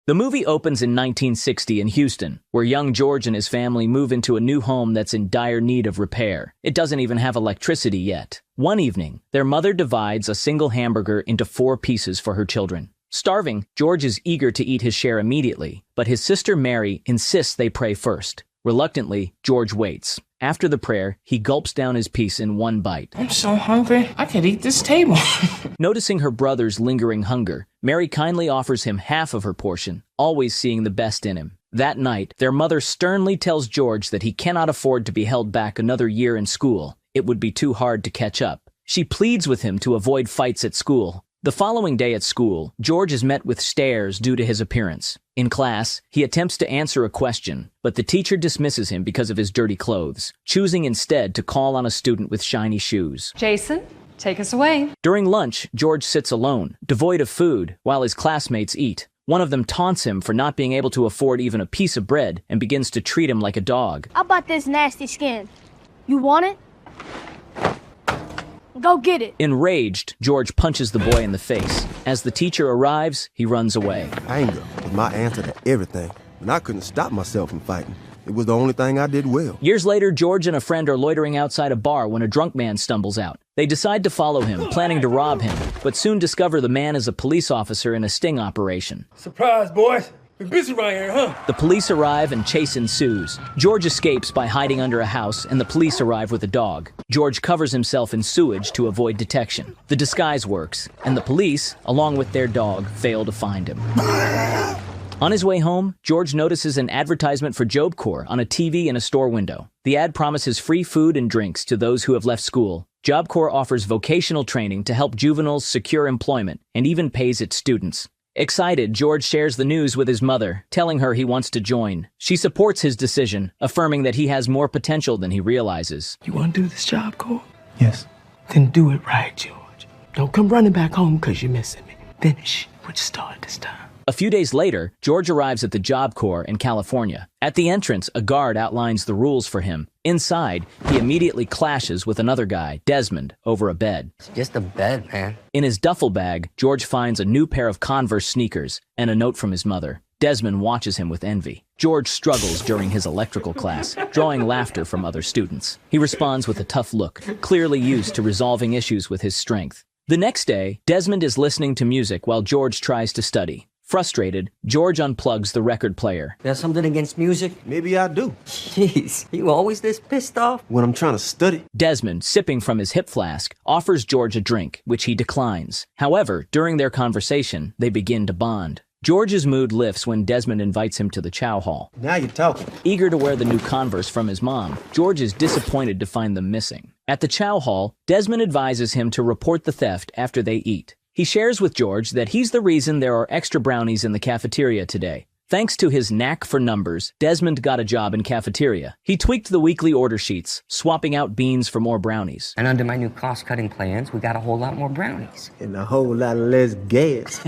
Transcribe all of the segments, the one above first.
The movie opens in 1960 in Houston, where young George and his family move into a new home that's in dire need of repair. It doesn't even have electricity yet. One evening, their mother divides a single hamburger into 4 pieces for her children. Starving, George is eager to eat his share immediately, but his sister Mary insists they pray first. Reluctantly, George waits. After the prayer, he gulps down his piece in one bite. I'm so hungry, I could eat this table. Noticing her brother's lingering hunger, Mary kindly offers him half of her portion, always seeing the best in him. That night, their mother sternly tells George that he cannot afford to be held back another year in school. It would be too hard to catch up. She pleads with him to avoid fights at school. The following day at school, George is met with stares due to his appearance. In class, he attempts to answer a question, but the teacher dismisses him because of his dirty clothes, choosing instead to call on a student with shiny shoes. Jason, take us away. During lunch, George sits alone, devoid of food, while his classmates eat. One of them taunts him for not being able to afford even a piece of bread and begins to treat him like a dog. How about this nasty skin? You want it? Go get it. Enraged, George punches the boy in the face. As the teacher arrives, he runs away. Anger was my answer to everything, and I couldn't stop myself from fighting. It was the only thing I did well. Years later, George and a friend are loitering outside a bar when a drunk man stumbles out. They decide to follow him, planning to rob him, but soon discover the man is a police officer in a sting operation. Surprise, boys. Been busy right here, huh? The police arrive and chase ensues. George escapes by hiding under a house, and the police arrive with a dog. George covers himself in sewage to avoid detection. The disguise works, and the police, along with their dog, fail to find him. On his way home, George notices an advertisement for Job Corps on a TV in a store window. The ad promises free food and drinks to those who have left school. Job Corps offers vocational training to help juveniles secure employment and even pays its students. Excited, George shares the news with his mother, telling her he wants to join. She supports his decision, affirming that he has more potential than he realizes. You want to do this job, Cole? Yes. Then do it right, George. Don't come running back home because you're missing me. Finish what you started this time. A few days later, George arrives at the Job Corps in California. At the entrance, a guard outlines the rules for him. Inside, he immediately clashes with another guy, Desmond, over a bed. It's just a bed, man. In his duffel bag, George finds a new pair of Converse sneakers and a note from his mother. Desmond watches him with envy. George struggles during his electrical class, drawing laughter from other students. He responds with a tough look, clearly used to resolving issues with his strength. The next day, Desmond is listening to music while George tries to study. Frustrated, George unplugs the record player. You have something against music? Maybe I do. Jeez, you always this pissed off? When I'm trying to study. Desmond, sipping from his hip flask, offers George a drink, which he declines. However, during their conversation, they begin to bond. George's mood lifts when Desmond invites him to the chow hall. Now you're talking. Eager to wear the new Converse from his mom, George is disappointed to find them missing. At the chow hall, Desmond advises him to report the theft after they eat. He shares with George that he's the reason there are extra brownies in the cafeteria today. Thanks to his knack for numbers, Desmond got a job in cafeteria. He tweaked the weekly order sheets, swapping out beans for more brownies. And under my new cost-cutting plans, we got a whole lot more brownies. And a whole lot of less gas.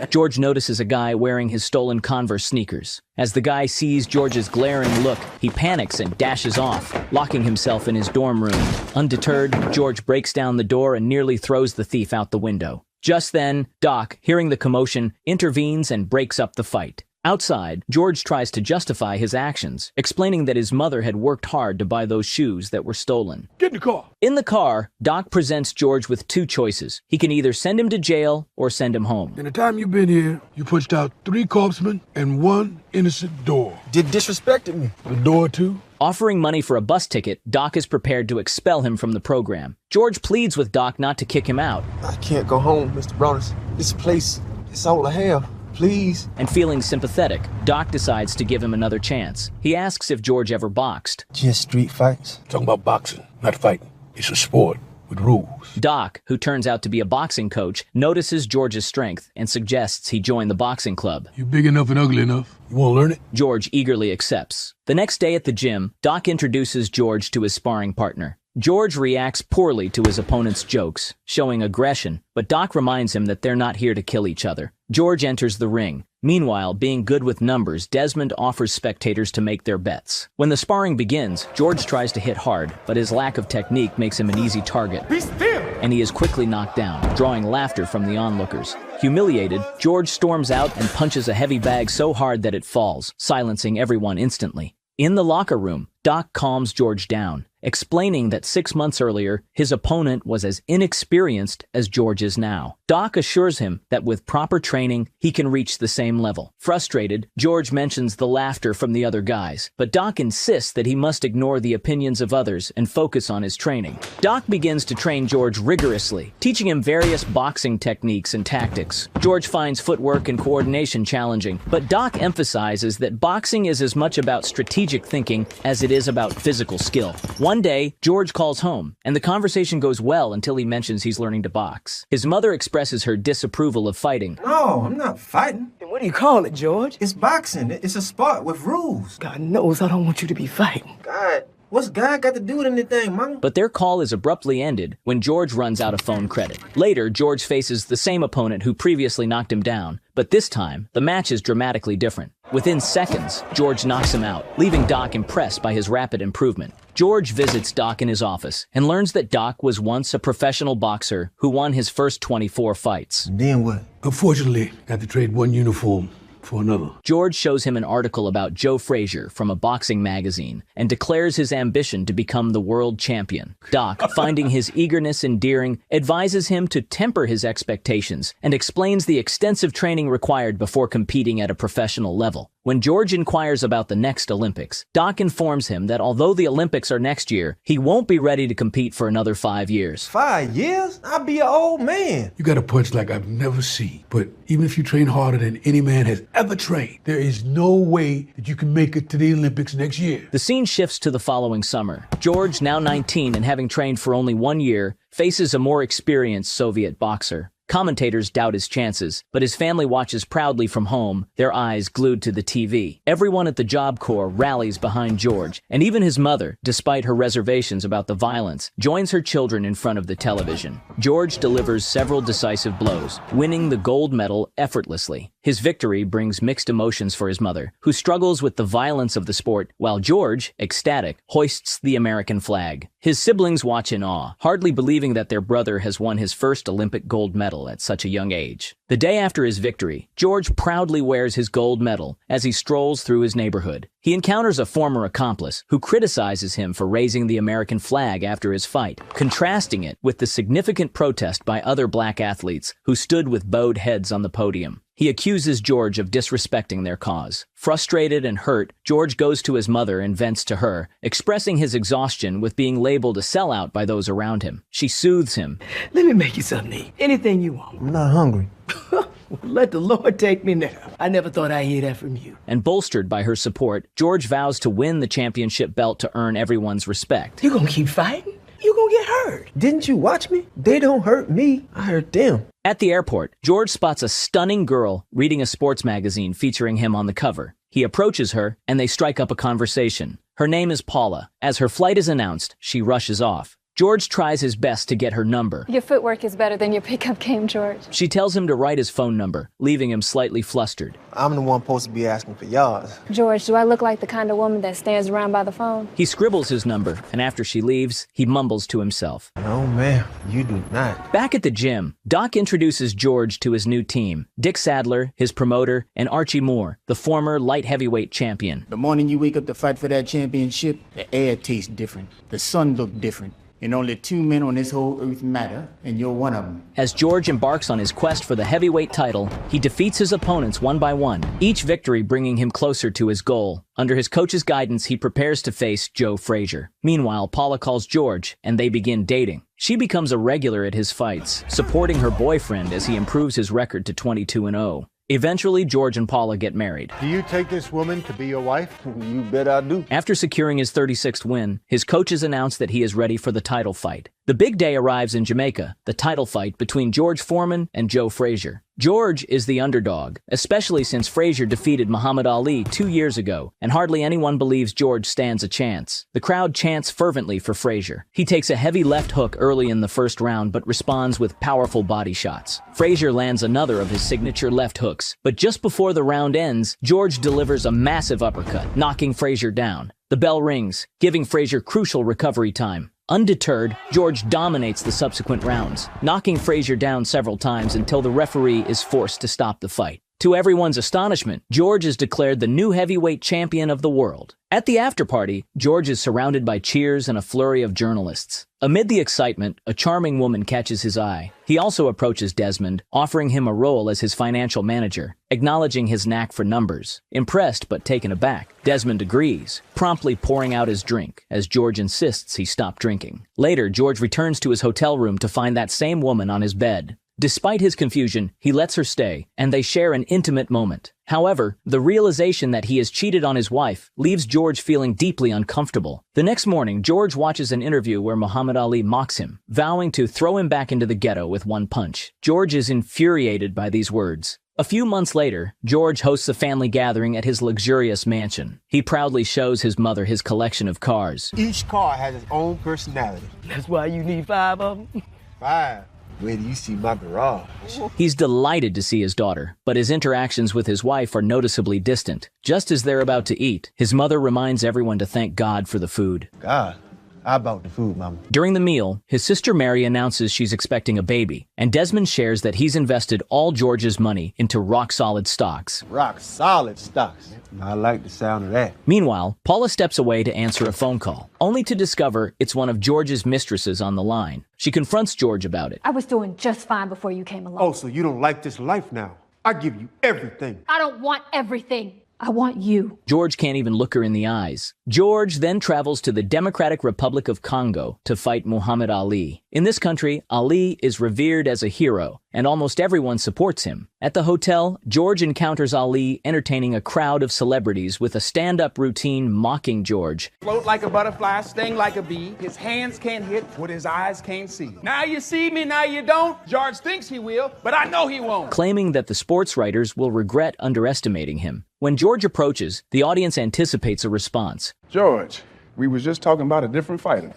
George notices a guy wearing his stolen Converse sneakers. As the guy sees George's glaring look, he panics and dashes off, locking himself in his dorm room. Undeterred, George breaks down the door and nearly throws the thief out the window. Just then, Doc, hearing the commotion, intervenes and breaks up the fight. Outside, George tries to justify his actions, explaining that his mother had worked hard to buy those shoes that were stolen. Get in the car. In the car, Doc presents George with 2 choices. He can either send him to jail or send him home. In the time you've been here, you punched out 3 corpsmen and 1 innocent door. Did disrespected me. The door, too? Offering money for a bus ticket, Doc is prepared to expel him from the program. George pleads with Doc not to kick him out. I can't go home, Mr. Browners. This place, it's all I have. Please. And feeling sympathetic, Doc decides to give him another chance. He asks if George ever boxed. Just street fights. Talking about boxing, not fighting. It's a sport with rules. Doc, who turns out to be a boxing coach, notices George's strength and suggests he join the boxing club. You big enough and ugly enough. You want to learn it? George eagerly accepts. The next day at the gym, Doc introduces George to his sparring partner. George reacts poorly to his opponent's jokes, showing aggression, but Doc reminds him that they're not here to kill each other. George enters the ring. Meanwhile, being good with numbers, Desmond offers spectators to make their bets. When the sparring begins, George tries to hit hard, but his lack of technique makes him an easy target. Be still! And he is quickly knocked down, drawing laughter from the onlookers. Humiliated, George storms out and punches a heavy bag so hard that it falls, silencing everyone instantly. In the locker room, Doc calms George down, explaining that 6 months earlier, his opponent was as inexperienced as George is now. Doc assures him that with proper training, he can reach the same level. Frustrated, George mentions the laughter from the other guys, but Doc insists that he must ignore the opinions of others and focus on his training. Doc begins to train George rigorously, teaching him various boxing techniques and tactics. George finds footwork and coordination challenging, but Doc emphasizes that boxing is as much about strategic thinking as it is about physical skill. One day, George calls home, and the conversation goes well until he mentions he's learning to box. His mother expresses her disapproval of fighting. No, I'm not fighting. Then what do you call it, George? It's boxing. It's a sport with rules. God knows I don't want you to be fighting. God, what's God got to do with anything, Mama? But their call is abruptly ended when George runs out of phone credit. Later, George faces the same opponent who previously knocked him down, but this time, the match is dramatically different. Within seconds, George knocks him out, leaving Doc impressed by his rapid improvement. George visits Doc in his office and learns that Doc was once a professional boxer who won his first 24 fights. Then what? Unfortunately, I had to trade one uniform for another. George shows him an article about Joe Frazier from a boxing magazine and declares his ambition to become the world champion. Doc, finding his eagerness endearing, advises him to temper his expectations and explains the extensive training required before competing at a professional level. When George inquires about the next Olympics, Doc informs him that although the Olympics are next year, he won't be ready to compete for another 5 years. 5 years? I'll be an old man. You got a punch like I've never seen. But even if you train harder than any man has ever trained, there is no way that you can make it to the Olympics next year. The scene shifts to the following summer. George, now 19 and having trained for only 1 year, faces a more experienced Soviet boxer. Commentators doubt his chances, but his family watches proudly from home, their eyes glued to the TV. Everyone at the Job Corps rallies behind George, and even his mother, despite her reservations about the violence, joins her children in front of the television. George delivers several decisive blows, winning the gold medal effortlessly. His victory brings mixed emotions for his mother, who struggles with the violence of the sport, while George, ecstatic, hoists the American flag. His siblings watch in awe, hardly believing that their brother has won his first Olympic gold medal at such a young age. The day after his victory, George proudly wears his gold medal as he strolls through his neighborhood. He encounters a former accomplice who criticizes him for raising the American flag after his fight, contrasting it with the significant protest by other black athletes who stood with bowed heads on the podium. He accuses George of disrespecting their cause. Frustrated and hurt, George goes to his mother and vents to her, expressing his exhaustion with being labeled a sellout by those around him. She soothes him. Let me make you something to eat. Anything you want. I'm not hungry. Let the Lord take me now. I never thought I'd hear that from you. And bolstered by her support, George vows to win the championship belt to earn everyone's respect. You gonna keep fighting? You gonna get hurt. Didn't you watch me? They don't hurt me. I hurt them. At the airport, George spots a stunning girl reading a sports magazine featuring him on the cover. He approaches her, and they strike up a conversation. Her name is Paula. As her flight is announced, she rushes off. George tries his best to get her number. Your footwork is better than your pickup game, George. She tells him to write his phone number, leaving him slightly flustered. I'm the one supposed to be asking for yours. George, do I look like the kind of woman that stands around by the phone? He scribbles his number, and after she leaves, he mumbles to himself. No, ma'am, you do not. Back at the gym, Doc introduces George to his new team. Dick Sadler, his promoter, and Archie Moore, the former light heavyweight champion. The morning you wake up to fight for that championship, the air tastes different. The sun look different. And only 2 men on this whole earth matter, and you're one of them. As George embarks on his quest for the heavyweight title, he defeats his opponents one by one, each victory bringing him closer to his goal. Under his coach's guidance, he prepares to face Joe Frazier. Meanwhile, Paula calls George, and they begin dating. She becomes a regular at his fights, supporting her boyfriend as he improves his record to 22-0. Eventually, George and Paula get married. Do you take this woman to be your wife? You bet I do. After securing his 36th win, his coaches announce that he is ready for the title fight. The big day arrives in Jamaica, the title fight between George Foreman and Joe Frazier. George is the underdog, especially since Frazier defeated Muhammad Ali 2 years ago, and hardly anyone believes George stands a chance. The crowd chants fervently for Frazier. He takes a heavy left hook early in the first round but responds with powerful body shots. Frazier lands another of his signature left hooks, but just before the round ends, George delivers a massive uppercut, knocking Frazier down. The bell rings, giving Frazier crucial recovery time. Undeterred, George dominates the subsequent rounds, knocking Frazier down several times until the referee is forced to stop the fight. To everyone's astonishment, George is declared the new heavyweight champion of the world. At the after-party, George is surrounded by cheers and a flurry of journalists. Amid the excitement, a charming woman catches his eye. He also approaches Desmond, offering him a role as his financial manager, acknowledging his knack for numbers. Impressed but taken aback, Desmond agrees, promptly pouring out his drink, as George insists he stop drinking. Later, George returns to his hotel room to find that same woman on his bed. Despite his confusion, he lets her stay, and they share an intimate moment. However, the realization that he has cheated on his wife leaves George feeling deeply uncomfortable. The next morning, George watches an interview where Muhammad Ali mocks him, vowing to throw him back into the ghetto with one punch. George is infuriated by these words. A few months later, George hosts a family gathering at his luxurious mansion. He proudly shows his mother his collection of cars. Each car has its own personality. That's why you need 5 of them? 5. Where do you see my garage? He's delighted to see his daughter, but his interactions with his wife are noticeably distant. Just as they're about to eat, his mother reminds everyone to thank God for the food. God, I bought the food, Mama. During the meal, his sister Mary announces she's expecting a baby, and Desmond shares that he's invested all George's money into rock-solid stocks. Rock-solid stocks. I like the sound of that. Meanwhile, Paula steps away to answer a phone call, only to discover it's one of George's mistresses on the line. She confronts George about it. I was doing just fine before you came along. Oh, so you don't like this life now? I give you everything. I don't want everything. I want you. George can't even look her in the eyes. George then travels to the Democratic Republic of Congo to fight Muhammad Ali. In this country, Ali is revered as a hero, and almost everyone supports him. At the hotel, George encounters Ali entertaining a crowd of celebrities with a stand-up routine mocking George. Float like a butterfly, sting like a bee. His hands can't hit what his eyes can't see. Now you see me, now you don't. George thinks he will, but I know he won't. Claiming that the sports writers will regret underestimating him. When George approaches, the audience anticipates a response. George, we was just talking about a different fighter.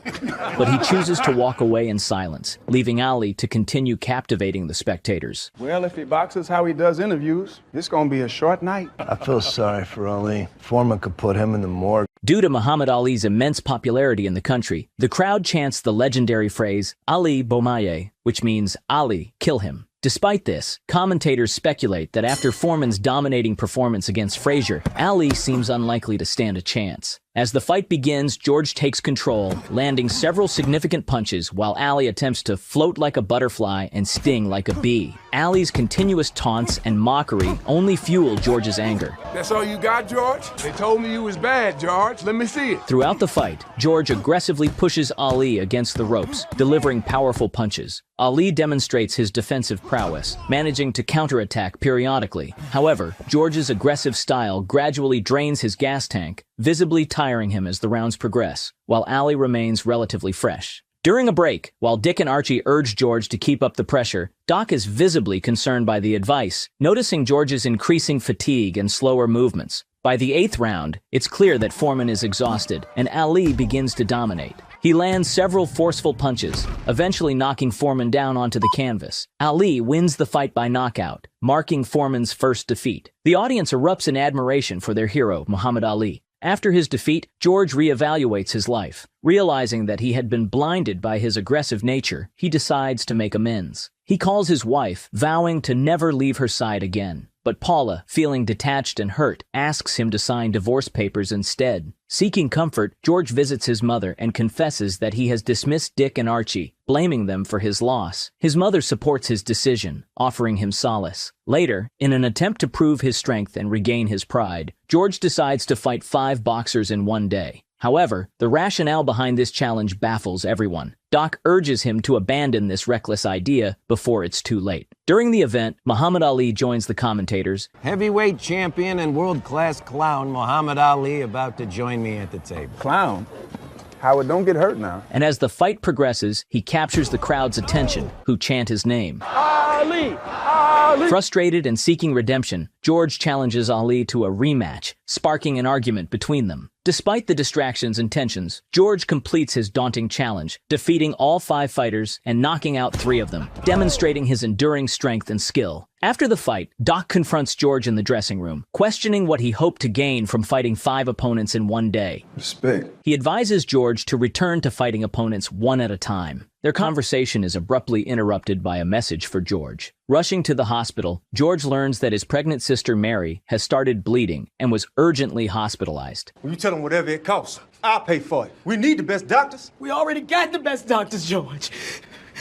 But he chooses to walk away in silence, leaving Ali to continue captivating the spectators. Well, if he boxes how he does interviews, it's gonna be a short night. I feel sorry for Ali. Foreman could put him in the morgue. Due to Muhammad Ali's immense popularity in the country, the crowd chants the legendary phrase, Ali Bomaye, which means Ali, kill him. Despite this, commentators speculate that after Foreman's dominating performance against Frazier, Ali seems unlikely to stand a chance. As the fight begins, George takes control, landing several significant punches while Ali attempts to float like a butterfly and sting like a bee. Ali's continuous taunts and mockery only fuel George's anger. That's all you got, George? They told me you was bad, George. Let me see it. Throughout the fight, George aggressively pushes Ali against the ropes, delivering powerful punches. Ali demonstrates his defensive prowess, managing to counterattack periodically. However, George's aggressive style gradually drains his gas tank, visibly tiring him as the rounds progress, while Ali remains relatively fresh. During a break, while Dick and Archie urge George to keep up the pressure, Doc is visibly concerned by the advice, noticing George's increasing fatigue and slower movements. By the 8th round, it's clear that Foreman is exhausted, and Ali begins to dominate. He lands several forceful punches, eventually knocking Foreman down onto the canvas. Ali wins the fight by knockout, marking Foreman's first defeat. The audience erupts in admiration for their hero, Muhammad Ali. After his defeat, George reevaluates his life. Realizing that he had been blinded by his aggressive nature, he decides to make amends. He calls his wife, vowing to never leave her side again. But Paula, feeling detached and hurt, asks him to sign divorce papers instead. Seeking comfort, George visits his mother and confesses that he has dismissed Dick and Archie, blaming them for his loss. His mother supports his decision, offering him solace. Later, in an attempt to prove his strength and regain his pride, George decides to fight 5 boxers in one day. However, the rationale behind this challenge baffles everyone. Doc urges him to abandon this reckless idea before it's too late. During the event, Muhammad Ali joins the commentators. Heavyweight champion and world-class clown Muhammad Ali about to join me at the table. Clown? Howard, don't get hurt now. And as the fight progresses, he captures the crowd's attention, who chant his name. Ali! Ali! Ali! Frustrated and seeking redemption, George challenges Ali to a rematch, sparking an argument between them. Despite the distractions and tensions, George completes his daunting challenge, defeating all 5 fighters and knocking out 3 of them, demonstrating his enduring strength and skill. After the fight, Doc confronts George in the dressing room, questioning what he hoped to gain from fighting 5 opponents in one day. Respect. He advises George to return to fighting opponents one at a time. Their conversation is abruptly interrupted by a message for George. Rushing to the hospital, George learns that his pregnant sister Mary has started bleeding and was urgently hospitalized. Well, you tell them whatever it costs. I'll pay for it. We need the best doctors. We already got the best doctors, George.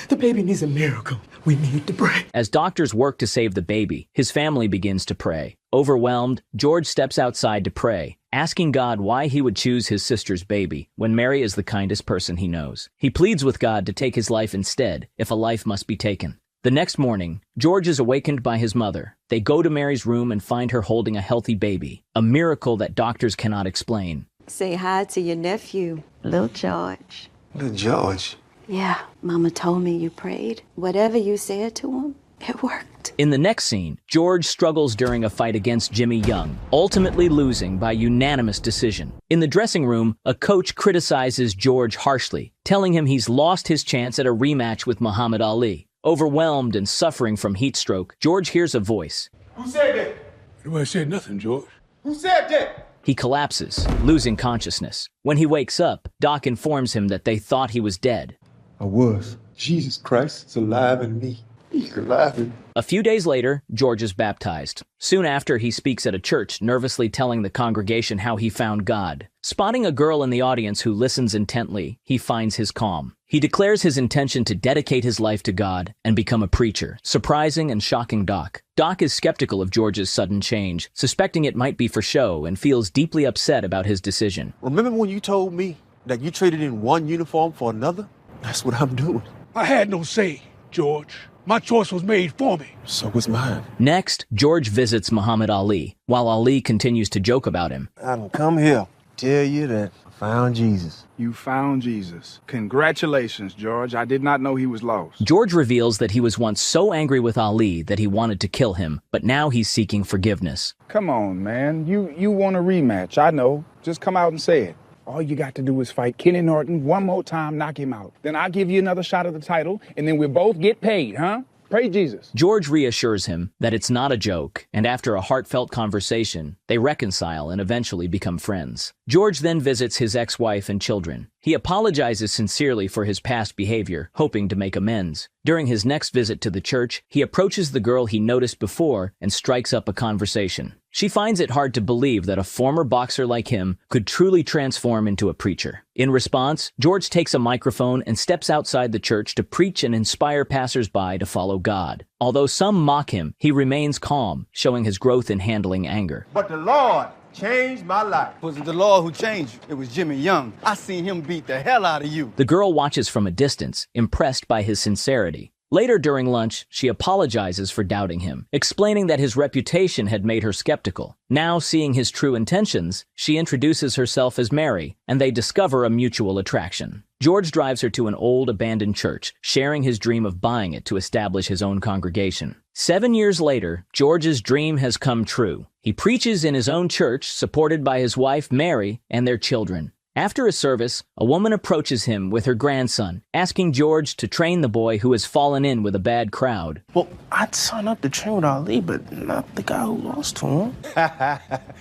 The baby needs a miracle. We need to pray. As doctors work to save the baby, his family begins to pray. Overwhelmed, George steps outside to pray, asking God why he would choose his sister's baby when Mary is the kindest person he knows. He pleads with God to take his life instead, if a life must be taken. The next morning, George is awakened by his mother. They go to Mary's room and find her holding a healthy baby, a miracle that doctors cannot explain. Say hi to your nephew, Lil George. Little George. Yeah, Mama told me you prayed. Whatever you said to him, it worked. In the next scene, George struggles during a fight against Jimmy Young, ultimately losing by unanimous decision. In the dressing room, a coach criticizes George harshly, telling him he's lost his chance at a rematch with Muhammad Ali. Overwhelmed and suffering from heat stroke, George hears a voice. Who said that? Nobody said nothing, George. Who said that? He collapses, losing consciousness. When he wakes up, Doc informs him that they thought he was dead. I was. Jesus Christ is alive in me. He's alive in me. A few days later, George is baptized. Soon after, he speaks at a church, nervously telling the congregation how he found God. Spotting a girl in the audience who listens intently, he finds his calm. He declares his intention to dedicate his life to God and become a preacher, surprising and shocking Doc. Doc is skeptical of George's sudden change, suspecting it might be for show, and feels deeply upset about his decision. Remember when you told me that you traded in one uniform for another? That's what I'm doing. I had no say, George. My choice was made for me. So was mine. Next, George visits Muhammad Ali, while Ali continues to joke about him. I done come here to tell you that I found Jesus. You found Jesus. Congratulations, George. I did not know he was lost. George reveals that he was once so angry with Ali that he wanted to kill him, but now he's seeking forgiveness. Come on, man. You want a rematch. I know. Just come out and say it. All you got to do is fight Kenny Norton one more time, knock him out. Then I'll give you another shot at the title, and then we'll both get paid, huh? Praise Jesus. George reassures him that it's not a joke, and after a heartfelt conversation, they reconcile and eventually become friends. George then visits his ex-wife and children. He apologizes sincerely for his past behavior, hoping to make amends. During his next visit to the church, he approaches the girl he noticed before and strikes up a conversation. She finds it hard to believe that a former boxer like him could truly transform into a preacher. In response, George takes a microphone and steps outside the church to preach and inspire passersby to follow God. Although some mock him, he remains calm, showing his growth in handling anger. But the Lord changed my life. It wasn't the Lord who changed you. It was Jimmy Young. I seen him beat the hell out of you. The girl watches from a distance, impressed by his sincerity. Later during lunch, she apologizes for doubting him, explaining that his reputation had made her skeptical. Now, seeing his true intentions, she introduces herself as Mary, and they discover a mutual attraction. George drives her to an old, abandoned church, sharing his dream of buying it to establish his own congregation. 7 years later, George's dream has come true. He preaches in his own church, supported by his wife, Mary, and their children. After a service, a woman approaches him with her grandson, asking George to train the boy who has fallen in with a bad crowd. Well, I'd sign up to train with Ali, but not the guy who lost to him.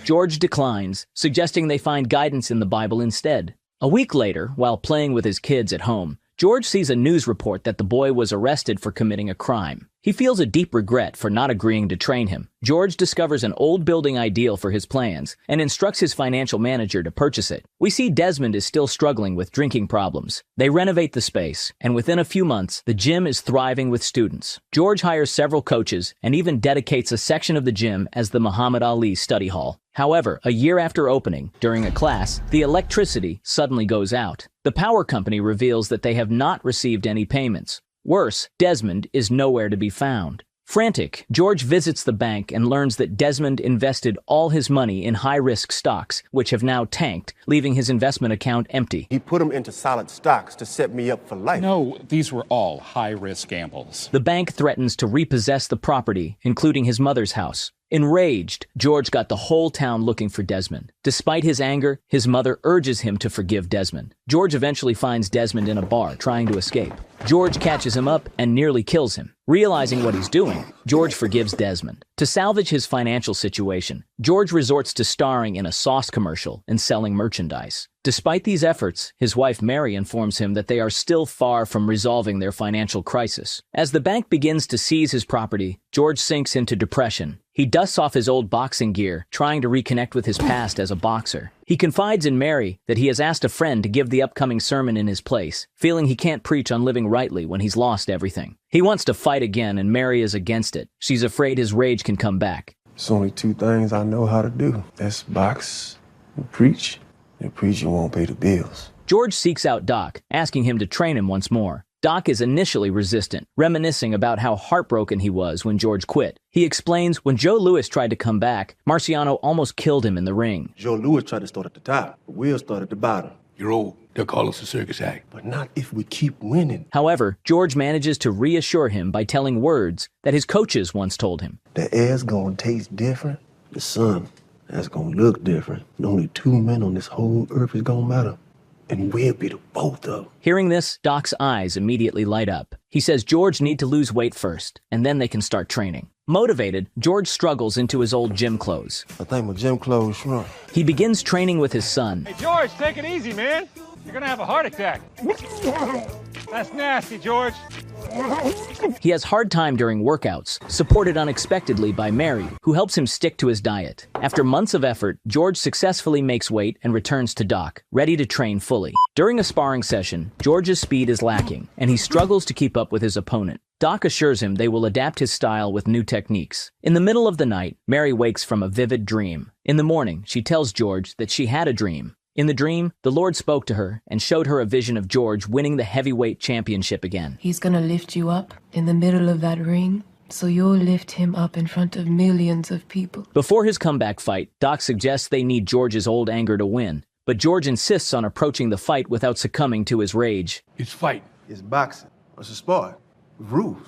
George declines, suggesting they find guidance in the Bible instead. A week later, while playing with his kids at home, George sees a news report that the boy was arrested for committing a crime. He feels a deep regret for not agreeing to train him. George discovers an old building ideal for his plans and instructs his financial manager to purchase it. We see Desmond is still struggling with drinking problems. They renovate the space, and within a few months, the gym is thriving with students. George hires several coaches and even dedicates a section of the gym as the Muhammad Ali study hall. However, a year after opening, during a class, the electricity suddenly goes out. The power company reveals that they have not received any payments. Worse, Desmond is nowhere to be found. Frantic, George visits the bank and learns that Desmond invested all his money in high-risk stocks, which have now tanked, leaving his investment account empty. He put them into solid stocks to set me up for life. No, these were all high-risk gambles. The bank threatens to repossess the property, including his mother's house. Enraged, George got the whole town looking for Desmond. Despite his anger, his mother urges him to forgive Desmond. George eventually finds Desmond in a bar trying to escape. George catches him up and nearly kills him. Realizing what he's doing, George forgives Desmond. To salvage his financial situation, George resorts to starring in a sauce commercial and selling merchandise. Despite these efforts, his wife Mary informs him that they are still far from resolving their financial crisis. As the bank begins to seize his property, George sinks into depression. He dusts off his old boxing gear, trying to reconnect with his past as a boxer. He confides in Mary that he has asked a friend to give the upcoming sermon in his place, feeling he can't preach on living rightly when he's lost everything. He wants to fight again, and Mary is against it. She's afraid his rage can come back. There's only two things I know how to do. That's box and preach. And preaching won't pay the bills. George seeks out Doc, asking him to train him once more. Doc is initially resistant, reminiscing about how heartbroken he was when George quit. He explains when Joe Louis tried to come back, Marciano almost killed him in the ring. Joe Louis tried to start at the top, but we'll start at the bottom. You're old. They'll call us a circus act. But not if we keep winning. However, George manages to reassure him by telling words that his coaches once told him. The air's gonna taste different. The sun, that's gonna look different. And only two men on this whole earth is gonna matter. And we'll be the both of them. Hearing this, Doc's eyes immediately light up. He says George need to lose weight first, and then they can start training. Motivated, George struggles into his old gym clothes. I think my gym clothes shrunk. He begins training with his son. Hey, George, take it easy, man. You're gonna have a heart attack. That's nasty, George. He has hard time during workouts, supported unexpectedly by Mary, who helps him stick to his diet. After months of effort, George successfully makes weight and returns to Doc, ready to train fully. During a sparring session, George's speed is lacking, and he struggles to keep up with his opponent. Doc assures him they will adapt his style with new techniques. In the middle of the night, Mary wakes from a vivid dream. In the morning, she tells George that she had a dream. In the dream, the Lord spoke to her and showed her a vision of George winning the heavyweight championship again. He's gonna lift you up in the middle of that ring, so you'll lift him up in front of millions of people. Before his comeback fight, Doc suggests they need George's old anger to win, but George insists on approaching the fight without succumbing to his rage. It's fight. It's boxing. It's a sport. With rules.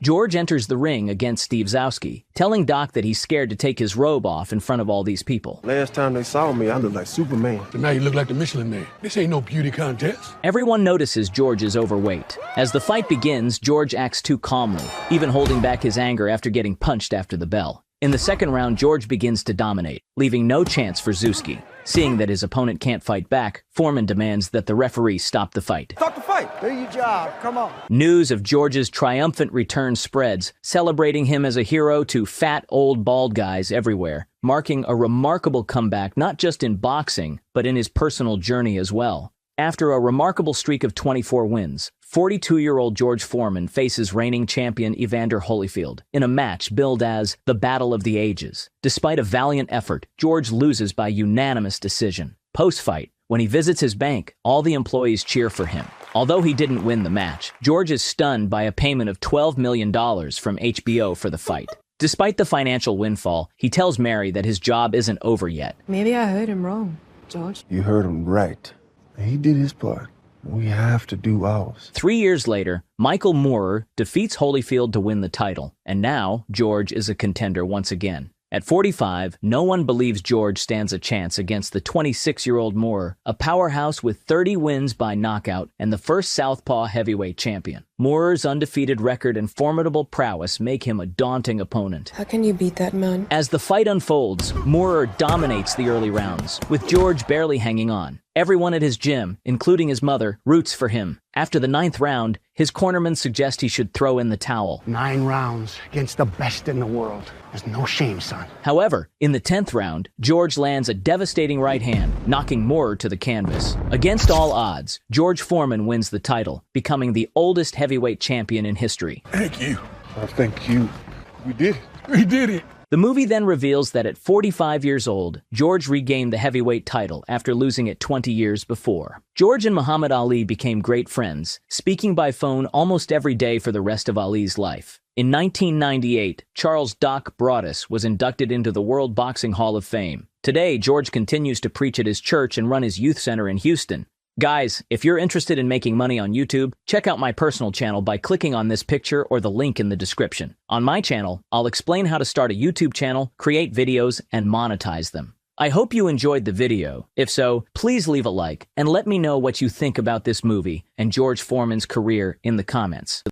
George enters the ring against Steve Zowski, telling Doc that he's scared to take his robe off in front of all these people. Last time they saw me, I looked like Superman. But now you look like the Michelin Man. This ain't no beauty contest. Everyone notices George is overweight. As the fight begins, George acts too calmly, even holding back his anger after getting punched after the bell. In the second round, George begins to dominate, leaving no chance for Zowski. Seeing that his opponent can't fight back, Foreman demands that the referee stop the fight. Stop the fight. Do your job. Come on. News of George's triumphant return spreads, celebrating him as a hero to fat, old, bald guys everywhere, marking a remarkable comeback not just in boxing, but in his personal journey as well. After a remarkable streak of 24 wins, 42-year-old George Foreman faces reigning champion Evander Holyfield in a match billed as the Battle of the Ages. Despite a valiant effort, George loses by unanimous decision. Post-fight, when he visits his bank, all the employees cheer for him. Although he didn't win the match, George is stunned by a payment of $12 million from HBO for the fight. Despite the financial windfall, he tells Mary that his job isn't over yet. Maybe I heard him wrong, George. You heard him right. He did his part. We have to do ours. 3 years later, Michael Moorer defeats Holyfield to win the title, and now George is a contender once again. At 45, no one believes George stands a chance against the 26-year-old Moorer, a powerhouse with 30 wins by knockout and the first Southpaw heavyweight champion. Moorer's undefeated record and formidable prowess make him a daunting opponent. How can you beat that man? As the fight unfolds, Moorer dominates the early rounds, with George barely hanging on. Everyone at his gym, including his mother, roots for him. After the 9th round, his cornermen suggest he should throw in the towel. 9 rounds against the best in the world. There's no shame, son. However, in the 10th round, George lands a devastating right hand, knocking Moorer to the canvas. Against all odds, George Foreman wins the title, becoming the oldest heavyweight champion in history. Thank you. I thank you. We did it. We did it. The movie then reveals that at 45 years old, George regained the heavyweight title after losing it 20 years before. George and Muhammad Ali became great friends, speaking by phone almost every day for the rest of Ali's life. In 1998, Charles "Doc" Broaddus was inducted into the World Boxing Hall of Fame. Today, George continues to preach at his church and run his youth center in Houston. Guys, if you're interested in making money on YouTube, check out my personal channel by clicking on this picture or the link in the description. On my channel, I'll explain how to start a YouTube channel, create videos, and monetize them. I hope you enjoyed the video. If so, please leave a like and let me know what you think about this movie and George Foreman's career in the comments.